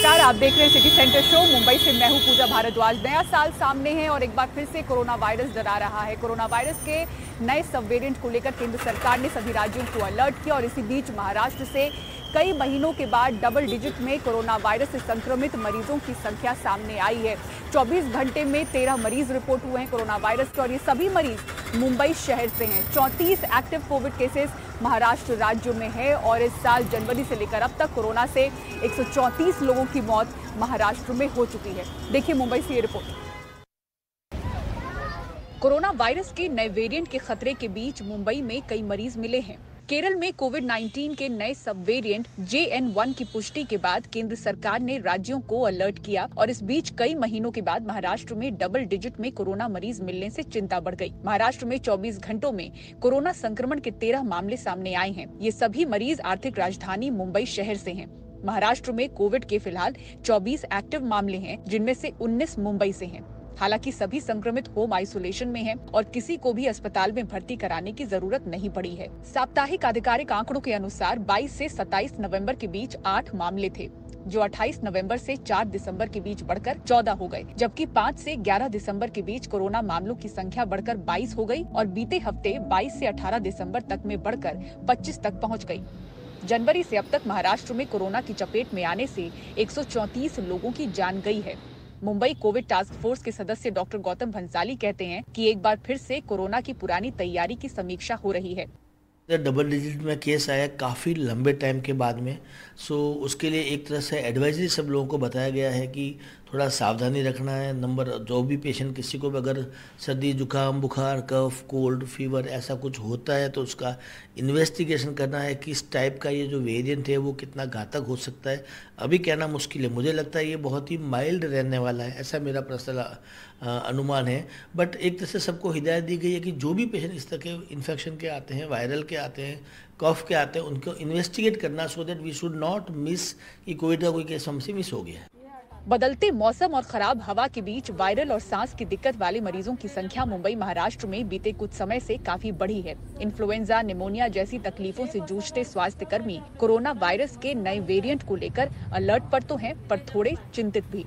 नमस्कार, आप देख रहे हैं सिटी सेंटर शो। मुंबई से मैं हूं पूजा भारद्वाज। नया साल सामने है और एक बार फिर से कोरोना वायरस डरा रहा है। कोरोना वायरस के नए सब वेरिएंट को लेकर केंद्र सरकार ने सभी राज्यों को अलर्ट किया और इसी बीच महाराष्ट्र से कई महीनों के बाद डबल डिजिट में कोरोना वायरस से संक्रमित मरीजों की संख्या सामने आई है। 24 घंटे में 13 मरीज रिपोर्ट हुए हैं कोरोना वायरस के और ये सभी मरीज मुंबई शहर से हैं। 34 एक्टिव कोविड केसेस महाराष्ट्र राज्य में है और इस साल जनवरी से लेकर अब तक कोरोना से 134 लोगों की मौत महाराष्ट्र में हो चुकी है। देखिए मुंबई से ये रिपोर्ट। कोरोना वायरस के नए वेरिएंट के खतरे के बीच मुंबई में कई मरीज मिले हैं। केरल में कोविड-19 के नए सब वेरिएंट JN1 की पुष्टि के बाद केंद्र सरकार ने राज्यों को अलर्ट किया और इस बीच कई महीनों के बाद महाराष्ट्र में डबल डिजिट में कोरोना मरीज मिलने से चिंता बढ़ गई। महाराष्ट्र में 24 घंटों में कोरोना संक्रमण के 13 मामले सामने आए हैं। ये सभी मरीज आर्थिक राजधानी मुंबई शहर से हैं। महाराष्ट्र में कोविड के फिलहाल 24 एक्टिव मामले हैं, जिनमें से 19 मुंबई से हैं। हालांकि सभी संक्रमित होम आइसोलेशन में हैं और किसी को भी अस्पताल में भर्ती कराने की जरूरत नहीं पड़ी है। साप्ताहिक आधिकारिक आंकड़ों के अनुसार 22 से 27 नवंबर के बीच 8 मामले थे, जो 28 नवंबर से 4 दिसंबर के बीच बढ़कर 14 हो गए, जबकि 5 से 11 दिसंबर के बीच कोरोना मामलों की संख्या बढ़कर 22 हो गई और बीते हफ्ते 22 से 18 दिसंबर तक में बढ़कर 25 तक पहुंच गई। जनवरी से अब तक महाराष्ट्र में कोरोना की चपेट में आने से 134 लोगों की जान गई है। मुंबई कोविड टास्क फोर्स के सदस्य डॉक्टर गौतम भंसाली कहते हैं कि एक बार फिर से कोरोना की पुरानी तैयारी की समीक्षा हो रही है। डबल डिजिट में केस आया काफ़ी लंबे टाइम के बाद में, सो उसके लिए एक तरह से एडवाइजरी सब लोगों को बताया गया है कि थोड़ा सावधानी रखना है। नंबर जो भी पेशेंट किसी को भी अगर सर्दी जुकाम बुखार कफ कोल्ड फीवर ऐसा कुछ होता है तो उसका इन्वेस्टिगेशन करना है किस टाइप का ये जो वेरिएंट है वो कितना घातक हो सकता है। अभी कहना मुश्किल है, मुझे लगता है ये बहुत ही माइल्ड रहने वाला है, ऐसा मेरा पर्सनल अनुमान है। बट एक तरह से सबको हिदायत दी गई है कि जो भी पेशेंट इस तरह के इन्फेक्शन के आते हैं, वायरल के आते हैं, कफ के आते हैं, उनको इन्वेस्टिगेट करना so that we should not miss कि कोविड का कोई केस हमसे मिस हो गया है। बदलते मौसम और खराब हवा के बीच वायरल और सांस की दिक्कत वाले मरीजों की संख्या मुंबई महाराष्ट्र में बीते कुछ समय से काफी बढ़ी है। इन्फ्लुएंजा निमोनिया जैसी तकलीफों से जूझते स्वास्थ्य कर्मी कोरोना वायरस के नए वेरिएंट को लेकर अलर्ट पर तो हैं, पर थोड़े चिंतित भी।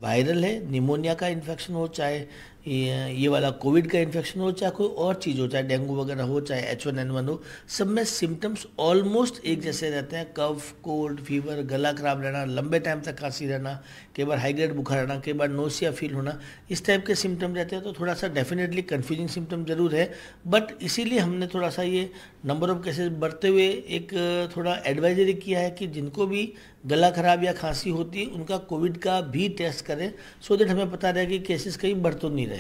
वायरल है, निमोनिया का इन्फेक्शन हो, चाहे ये वाला कोविड का इन्फेक्शन हो, चाहे कोई और चीज़ हो, चाहे डेंगू वगैरह हो, चाहे H1N1 हो, सब में सिम्टम्स ऑलमोस्ट एक जैसे रहते हैं। कफ कोल्ड फीवर, गला खराब रहना, लंबे टाइम तक खांसी रहना, कई बार हाई ग्रेड बुखार रहना, कई बार नोसिया फील होना, इस टाइप के सिम्टम रहते हैं। तो थोड़ा सा डेफिनेटली कन्फ्यूजिंग सिम्टम जरूर है, बट इसीलिए हमने थोड़ा सा ये नंबर ऑफ केसेस बढ़ते हुए एक थोड़ा एडवाइजरी किया है कि जिनको भी गला खराब या खांसी होती है उनका कोविड का भी टेस्ट करें, सो दैट हमें पता रहे कि केसेस कहीं बढ़ तो नहीं रहे।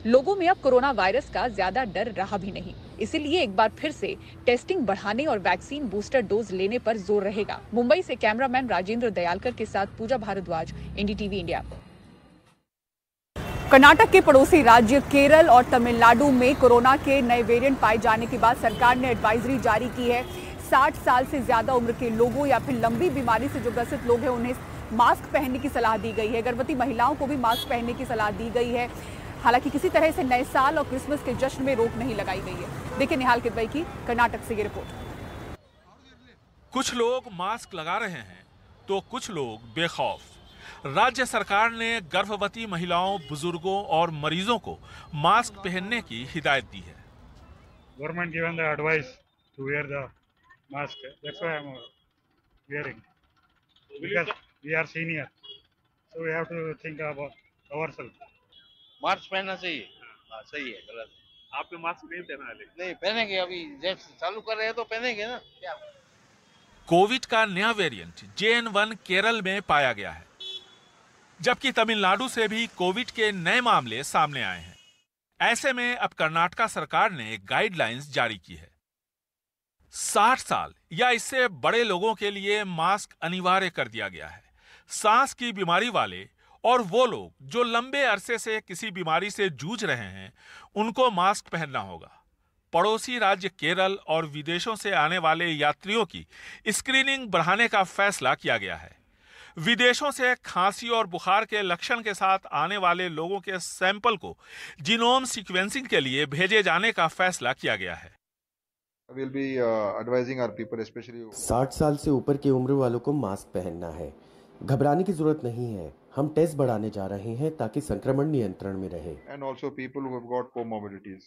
लोगों में अब कोरोना वायरस का ज्यादा डर रहा भी नहीं, इसीलिए एक बार फिर से टेस्टिंग बढ़ाने और वैक्सीन बूस्टर डोज लेने पर जोर रहेगा। मुंबई से कैमरामैन राजेंद्र दयालकर के साथ पूजा भारद्वाज, NDTV इंडिया। कर्नाटक के पड़ोसी राज्य केरल और तमिलनाडु में कोरोना के नए वेरिएंट पाए जाने के बाद सरकार ने एडवाइजरी जारी की है। 60 साल से ज्यादा उम्र के लोगों या फिर लंबी बीमारी से जो ग्रसित लोग हैं उन्हें मास्क पहनने की सलाह दी गई है। गर्भवती महिलाओं को भी मास्क पहनने की सलाह दी गई है। हालांकि किसी तरह से नए साल और क्रिसमस के जश्न में रोक नहीं लगाई गई है। देखिए निहाल किदवई की कर्नाटक से ये रिपोर्ट। कुछ लोग मास्क लगा रहे हैं तो कुछ लोग बेखौफ। राज्य सरकार ने गर्भवती महिलाओं, बुजुर्गों और मरीजों को मास्क पहनने की हिदायत दी है। Government given the advice to wear the mask. That's why I'm wearing. Because we are senior, so we have to think about ourselves. Mask पहनना चाहिए। हाँ सही है, गलत आपने मास्क नहीं पहना है? नहीं पहनेंगे, अभी जब चालू कर रहे हैं तो पहनेंगे ना। कोविड का नया वेरिएंट JN1 केरल में पाया गया है, जबकि तमिलनाडु से भी कोविड के नए मामले सामने आए हैं। ऐसे में अब कर्नाटक सरकार ने एक गाइडलाइंस जारी की है। 60 साल या इससे बड़े लोगों के लिए मास्क अनिवार्य कर दिया गया है। सांस की बीमारी वाले और वो लोग जो लंबे अरसे से किसी बीमारी से जूझ रहे हैं उनको मास्क पहनना होगा। पड़ोसी राज्य केरल और विदेशों से आने वाले यात्रियों की स्क्रीनिंग बढ़ाने का फैसला किया गया है। विदेशों से खांसी और बुखार के लक्षण के साथ आने वाले लोगों के सैंपल को जीनोम सीक्वेंसिंग के लिए भेजे जाने का फैसला किया गया है। We'll be advising our people, especially 60 साल से ऊपर की उम्र वालों को मास्क पहनना है। घबराने की जरूरत नहीं है, हम टेस्ट बढ़ाने जा रहे हैं ताकि संक्रमण नियंत्रण में रहे। And also people who have got comorbidities.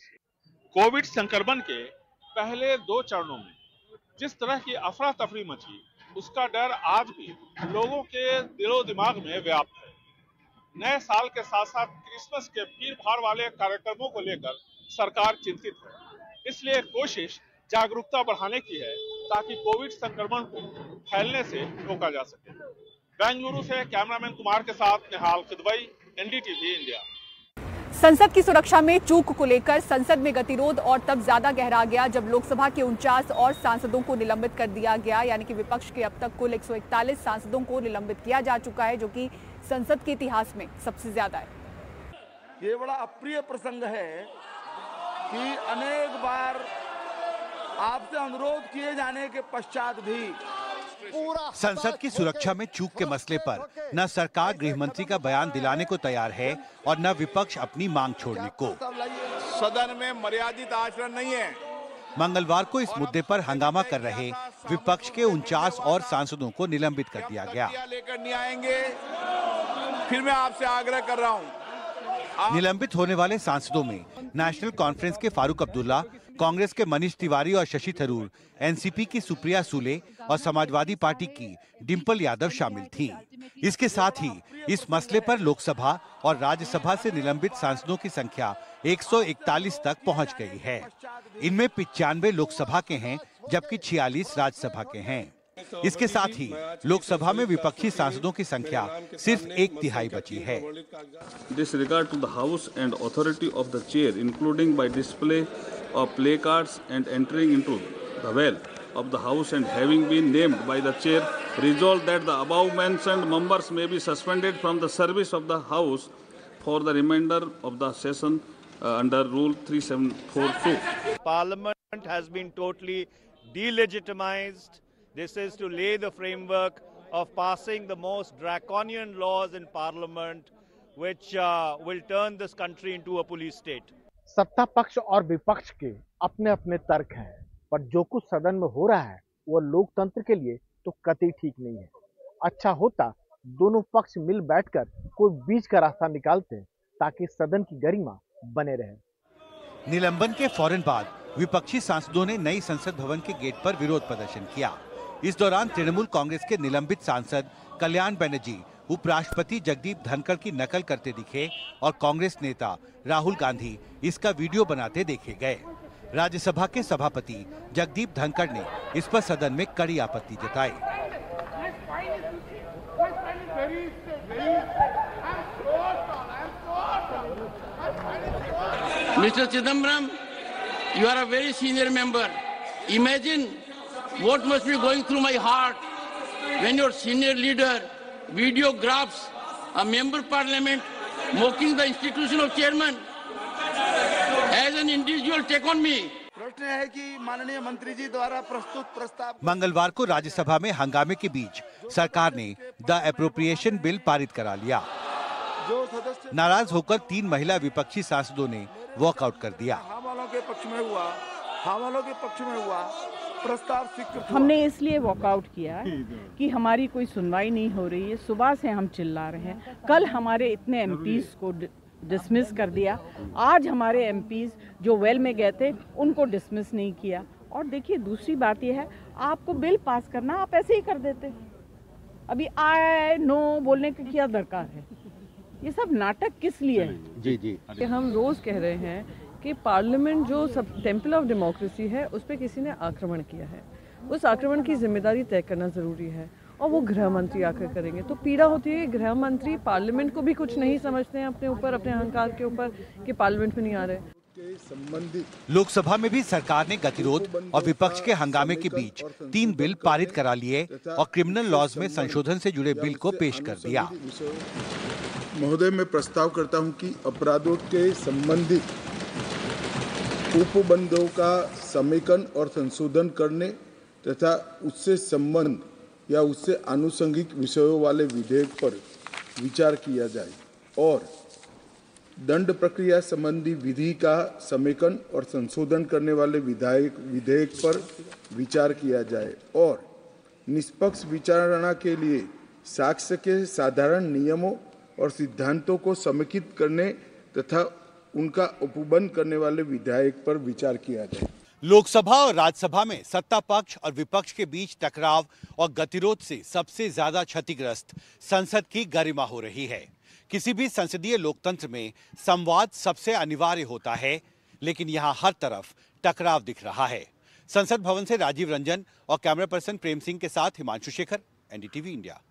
Covid संक्रमण के पहले 2 चरणों में जिस तरह की अफरा तफरी मची, उसका डर आज भी लोगों के दिलो दिमाग में व्याप्त है। नए साल के साथ साथ क्रिसमस के भीड़ भाड़ वाले कार्यक्रमों को लेकर सरकार चिंतित है। इसलिए कोशिश जागरूकता बढ़ाने की है ताकि कोविड संक्रमण को फैलने से रोका जा सके। बेंगलुरु से कैमरामैन कुमार के साथ निहाल किदवई, एनडीटीवी इंडिया। संसद की सुरक्षा में चूक को लेकर संसद में गतिरोध और तब ज्यादा गहरा गया जब लोकसभा के 49 और सांसदों को निलंबित कर दिया गया। यानी कि विपक्ष के अब तक कुल 141 सांसदों को निलंबित किया जा चुका है, जो कि संसद के इतिहास में सबसे ज्यादा है। ये बड़ा अप्रिय प्रसंग है कि अनेक बार आपसे अनुरोध किए जाने के पश्चात भी संसद की सुरक्षा में चूक के मसले पर न सरकार गृह मंत्री का बयान दिलाने को तैयार है और न विपक्ष अपनी मांग छोड़ने को। सदन में मर्यादित आचरण नहीं है। मंगलवार को इस मुद्दे पर हंगामा कर रहे विपक्ष के 49 और सांसदों को निलंबित कर दिया गया। लेकर नहीं आएंगे, फिर मैं आपसे आग्रह कर रहा हूँ। निलंबित होने वाले सांसदों में नेशनल कॉन्फ्रेंस के फारूक अब्दुल्ला, कांग्रेस के मनीष तिवारी और शशि थरूर, एनसीपी की सुप्रिया सुले और समाजवादी पार्टी की डिंपल यादव शामिल थीं। इसके साथ ही इस मसले पर लोकसभा और राज्यसभा से निलंबित सांसदों की संख्या 141 तक पहुंच गई है। इनमें 95 लोकसभा के हैं जबकि 46 राज्यसभा के हैं। इसके साथ ही लोकसभा में विपक्षी सांसदों की संख्या सिर्फ 1/3 बची है। This regard to the House and authority of the chair, including by display of placards and entering into the well of the House and having been named by the chair, resolved that the above mentioned members may be suspended from the service of the House for the remainder of the session under Rule 3742. Parliament has been totally delegitimized. This is to lay the framework of passing the most draconian laws in Parliament, which will turn this country into a police state. सत्ता पक्ष और विपक्ष के अपने अपने तर्क हैं, पर जो कुछ सदन में हो रहा है वो लोकतंत्र के लिए तो कतई ठीक नहीं है। अच्छा होता दोनों पक्ष मिल बैठकर कोई बीच का रास्ता निकालते ताकि सदन की गरिमा बने रहे। निलंबन के फौरन बाद विपक्षी सांसदों ने नई संसद भवन के गेट पर विरोध प्रदर्शन किया। इस दौरान तृणमूल कांग्रेस के निलंबित सांसद कल्याण बनर्जी उपराष्ट्रपति जगदीप धनखड़ की नकल करते दिखे और कांग्रेस नेता राहुल गांधी इसका वीडियो बनाते देखे गए। राज्यसभा के सभापति जगदीप धनखड़ ने इस पर सदन में कड़ी आपत्ति जताई। Mr. Chidambaram, you are a very senior member. Imagine what must be going through my heart when your senior leader videographs a member parliament mocking the institution of chairman. As an individual, take on me. प्रश्न है कि माननीय मंत्री जी द्वारा प्रस्तुत प्रस्ताव। मंगलवार को राज्यसभा में हंगामे के बीच सरकार ने द एप्रोप्रिएशन बिल पारित करा लिया। नाराज होकर 3 महिला विपक्षी सांसदों ने वॉकआउट कर दिया। हाँ वालों के पक्ष में हुआ प्रस्ताव स्वीकृत। हमने इसलिए वॉकआउट किया कि हमारी कोई सुनवाई नहीं हो रही है। सुबह से हम चिल्ला रहे हैं। कल हमारे इतने एमपीज को डिसमिस कर दिया, आज हमारे एमपीज जो वेल में गए थे उनको डिसमिस नहीं किया। और देखिए दूसरी बात यह है, आपको बिल पास करना आप ऐसे ही कर देते, अभी आए नो बोलने की क्या दरकार है? ये सब नाटक किस लिए है? जी हम रोज कह रहे हैं कि पार्लियामेंट जो सब टेम्पल ऑफ डेमोक्रेसी है उस पर किसी ने आक्रमण किया है। उस आक्रमण की जिम्मेदारी तय करना जरूरी है और वो गृह मंत्री आकर करेंगे। तो पीड़ा होती है कि गृह मंत्री पार्लियामेंट को भी कुछ नहीं समझते हैं अपने ऊपर, अपने अहंकार के ऊपर कि पार्लियामेंट में नहीं आ रहे। लोकसभा में भी सरकार ने गतिरोध और विपक्ष के हंगामे के बीच 3 बिल पारित करा लिए और क्रिमिनल लॉज में संशोधन से जुड़े बिल को पेश कर दिया। महोदय, मैं प्रस्ताव करता हूं कि अपराधों के संबंधित उपबंधों का समेकन और संशोधन करने तथा उससे संबंध या उससे आनुषंगिक विषयों वाले विधेयक पर विचार किया जाए और दंड प्रक्रिया संबंधी विधि का समेकन और संशोधन करने वाले विधेयक पर विचार किया जाए और निष्पक्ष विचारणा के लिए साक्ष्य के साधारण नियमों और सिद्धांतों को समेकित करने तथा उनका उपबंध करने वाले विधेयक पर विचार किया जाए। लोकसभा और राज्यसभा में सत्ता पक्ष और विपक्ष के बीच टकराव और गतिरोध से सबसे ज्यादा क्षतिग्रस्त संसद की गरिमा हो रही है। किसी भी संसदीय लोकतंत्र में संवाद सबसे अनिवार्य होता है, लेकिन यहाँ हर तरफ टकराव दिख रहा है। संसद भवन से राजीव रंजन और कैमरा पर्सन प्रेम सिंह के साथ हिमांशु शेखर, एनडीटीवी इंडिया।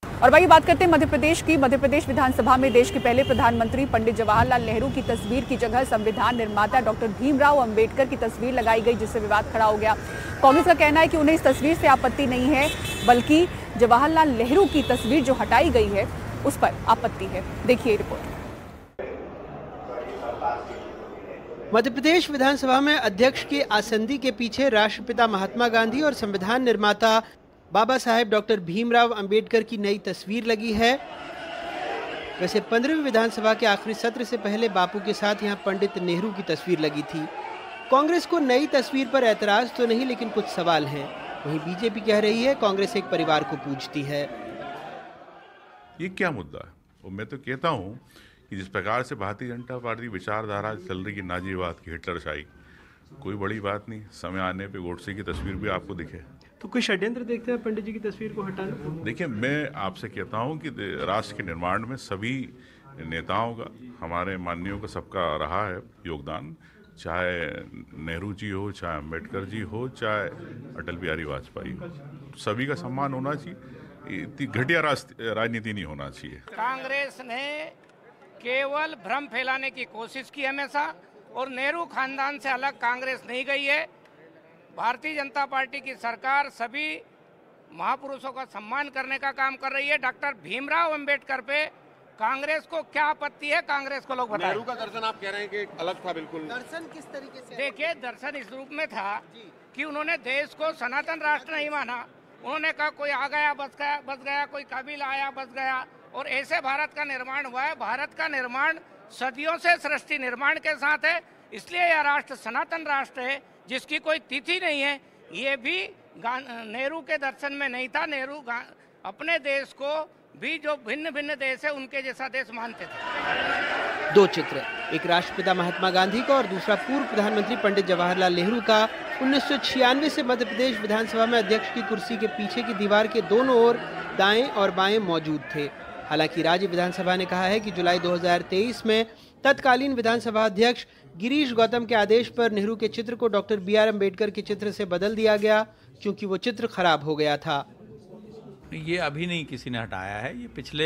और भाई बात करते हैं मध्य प्रदेश की। मध्य प्रदेश विधानसभा में देश के पहले प्रधानमंत्री पंडित जवाहरलाल नेहरू की तस्वीर की जगह संविधान निर्माता डॉक्टर भीमराव अंबेडकर की तस्वीर लगाई गई, जिससे विवाद खड़ा हो गया। कांग्रेस का कहना है कि उन्हें इस तस्वीर से आपत्ति नहीं है, बल्कि जवाहरलाल नेहरू की तस्वीर जो हटाई गई है उस पर आपत्ति है। देखिए रिपोर्ट। मध्य प्रदेश विधानसभा में अध्यक्ष की आसंदी के पीछे राष्ट्रपिता महात्मा गांधी और संविधान निर्माता बाबा साहेब डॉक्टर भीमराव अंबेडकर की नई तस्वीर लगी है। वैसे 15वीं विधानसभा के आखिरी सत्र से पहले बापू के साथ यहां पंडित नेहरू की तस्वीर लगी थी। कांग्रेस को नई तस्वीर पर ऐतराज तो नहीं, लेकिन कुछ सवाल हैं। वहीं बीजेपी कह रही है कांग्रेस एक परिवार को पूजती है। ये क्या मुद्दा है? और मैं तो कहता हूँ कि जिस प्रकार से भारतीय जनता पार्टी विचारधारा चल रही है, नाजीवाद की, हिटलरशाही, कोई बड़ी बात नहीं। समय आने पे गोडसे की तस्वीर भी आपको दिखे तो कोई षड्यंत्र देखते हैं पंडित जी की तस्वीर को हटाना? देखिए, मैं आपसे कहता हूं कि राष्ट्र के निर्माण में सभी नेताओं का, हमारे माननीयों का, सबका रहा है योगदान। चाहे नेहरू जी हो, चाहे अम्बेडकर जी हो, चाहे अटल बिहारी वाजपेयी हो, सभी का सम्मान होना चाहिए। इतनी घटिया राजनीति नहीं होना चाहिए। कांग्रेस ने केवल भ्रम फैलाने की कोशिश की हमेशा, और नेहरू खानदान से अलग कांग्रेस नहीं गई है। भारतीय जनता पार्टी की सरकार सभी महापुरुषों का सम्मान करने का काम कर रही है। डॉक्टर भीमराव अंबेडकर पे कांग्रेस को क्या आपत्ति है? कांग्रेस को लोग बताएं। नेहरू का दर्शन आप कह रहे हैं कि अलग था, बिल्कुल दर्शन किस तरीके से? देखिए, दर्शन इस रूप में था कि उन्होंने देश को सनातन राष्ट्र नहीं माना। उन्होंने कहा कोई आ गया बस गया, कोई काबिल आया बस गया, और ऐसे भारत का निर्माण हुआ है। भारत का निर्माण सदियों से सृष्टि निर्माण के साथ है, इसलिए यह राष्ट्र सनातन राष्ट्र है जिसकी कोई तिथि नहीं है। ये भी नेहरू के दर्शन में नहीं था। नेहरू अपने देश को भी जो भिन्न भिन्न देश है उनके जैसा देश मानते थे। दो चित्र, एक राष्ट्रपिता महात्मा गांधी का और दूसरा पूर्व प्रधानमंत्री पंडित जवाहरलाल नेहरू का 1996 से मध्य प्रदेश विधानसभा में अध्यक्ष की कुर्सी के पीछे की दीवार के दोनों ओर दाएं और बाएं मौजूद थे। हालांकि राज्य विधानसभा ने कहा है कि जुलाई 2023 में तत्कालीन विधानसभा अध्यक्ष गिरीश गौतम के आदेश पर नेहरू के चित्र को डॉक्टर बी आर अम्बेडकर के चित्र से बदल दिया गया, क्योंकि वो चित्र खराब हो गया था। ये अभी नहीं किसी ने हटाया है, ये पिछले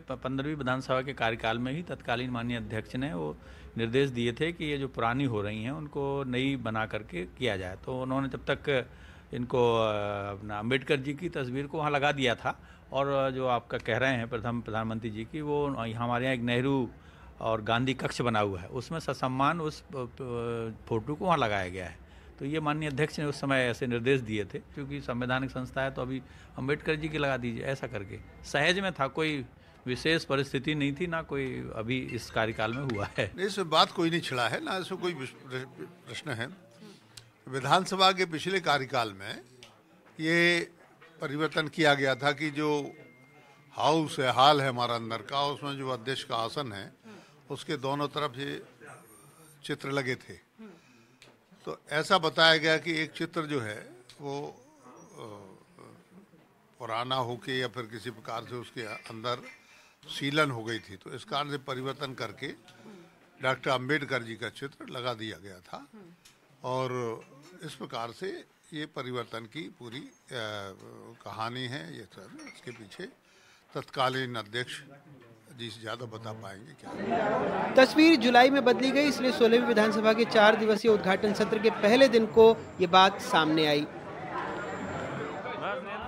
15वीं विधानसभा के कार्यकाल में ही तत्कालीन माननीय अध्यक्ष ने वो निर्देश दिए थे कि ये जो पुरानी हो रही हैं उनको नई बना करके किया जाए। तो उन्होंने जब तक इनको अपना अम्बेडकर जी की तस्वीर को वहाँ लगा दिया था, और जो आपका कह रहे हैं प्रथम प्रधानमंत्री जी की, वो हमारे यहाँ एक नेहरू और गांधी कक्ष बना हुआ है, उसमें ससम्मान उस फोटो को वहाँ लगाया गया है। तो ये माननीय अध्यक्ष ने उस समय ऐसे निर्देश दिए थे, क्योंकि संवैधानिक संस्था है तो अभी अम्बेडकर जी की लगा दीजिए, ऐसा करके सहज में था, कोई विशेष परिस्थिति नहीं थी, ना कोई अभी इस कार्यकाल में हुआ है। इसमें बात कोई नहीं छिड़ा है, ना इसमें कोई प्रश्न है। विधानसभा के पिछले कार्यकाल में ये परिवर्तन किया गया था कि जो हाउस है, हाल है हमारा अंदर का, उसमें जो अध्यक्ष का आसन है उसके दोनों तरफ ये चित्र लगे थे। तो ऐसा बताया गया कि एक चित्र जो है वो पुराना होके या फिर किसी प्रकार से उसके अंदर सीलन हो गई थी, तो इस कारण से परिवर्तन करके डॉक्टर अंबेडकर जी का चित्र लगा दिया गया था, और इस प्रकार से ये परिवर्तन की पूरी कहानी है। ये सब इसके पीछे तत्कालीन अध्यक्ष जी से ज्यादा बता पाएंगे क्या। तस्वीर जुलाई में बदली गई, इसलिए 16वीं विधानसभा के 4 दिवसीय उद्घाटन सत्र के पहले दिन को ये बात सामने आई।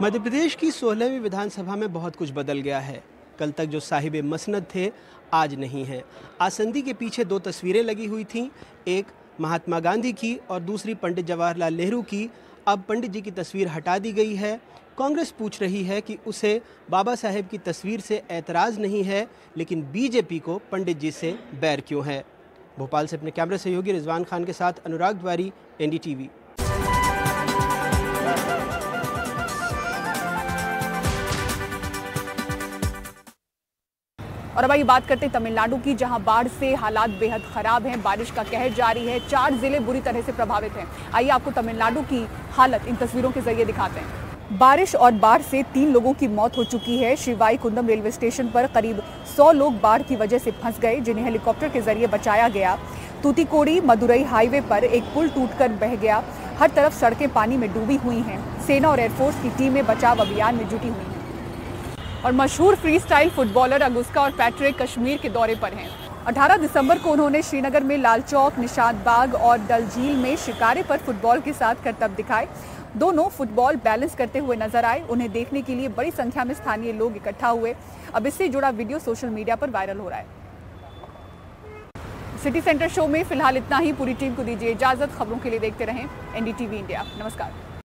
मध्य प्रदेश की 16वीं विधानसभा में बहुत कुछ बदल गया है। कल तक जो साहिब मसनद थे आज नहीं है। आसंदी के पीछे 2 तस्वीरें लगी हुई थीं, एक महात्मा गांधी की और दूसरी पंडित जवाहरलाल नेहरू की। अब पंडित जी की तस्वीर हटा दी गई है। कांग्रेस पूछ रही है कि उसे बाबा साहेब की तस्वीर से ऐतराज़ नहीं है, लेकिन बीजेपी को पंडित जी से बैर क्यों है। भोपाल से अपने कैमरा सहयोगी रिजवान खान के साथ अनुराग द्वारी, एनडीटीवी। और अब आइए बात करते हैं तमिलनाडु की, जहां बाढ़ से हालात बेहद खराब हैं। बारिश का कहर जारी है, 4 जिले बुरी तरह से प्रभावित हैं। आइए आपको तमिलनाडु की हालत इन तस्वीरों के जरिए दिखाते हैं। बारिश और बाढ़ से 3 लोगों की मौत हो चुकी है। श्रीवाईकुंडम रेलवे स्टेशन पर करीब 100 लोग बाढ़ की वजह से फंस गए, जिन्हें हेलीकॉप्टर के जरिए बचाया गया। तूतीकोड़ी मदुरई हाईवे पर एक पुल टूटकर बह गया। हर तरफ सड़कें पानी में डूबी हुई हैं। सेना और एयरफोर्स की टीमें बचाव अभियान में जुटी हुई हैं। और मशहूर फ्री स्टाइल फुटबॉलर अगुस्का और पैट्रिक कश्मीर के दौरे पर हैं। 18 दिसंबर को उन्होंने श्रीनगर में लाल चौक, निशात बाग और डल झील में शिकारे पर फुटबॉल के साथ करतब दिखाए। दोनों फुटबॉल बैलेंस करते हुए नजर आए। उन्हें देखने के लिए बड़ी संख्या में स्थानीय लोग इकट्ठा हुए। अब इससे जुड़ा वीडियो सोशल मीडिया पर वायरल हो रहा है। सिटी सेंटर शो में फिलहाल इतना ही। पूरी टीम को दीजिए इजाजत। खबरों के लिए देखते रहें NDTV इंडिया। नमस्कार।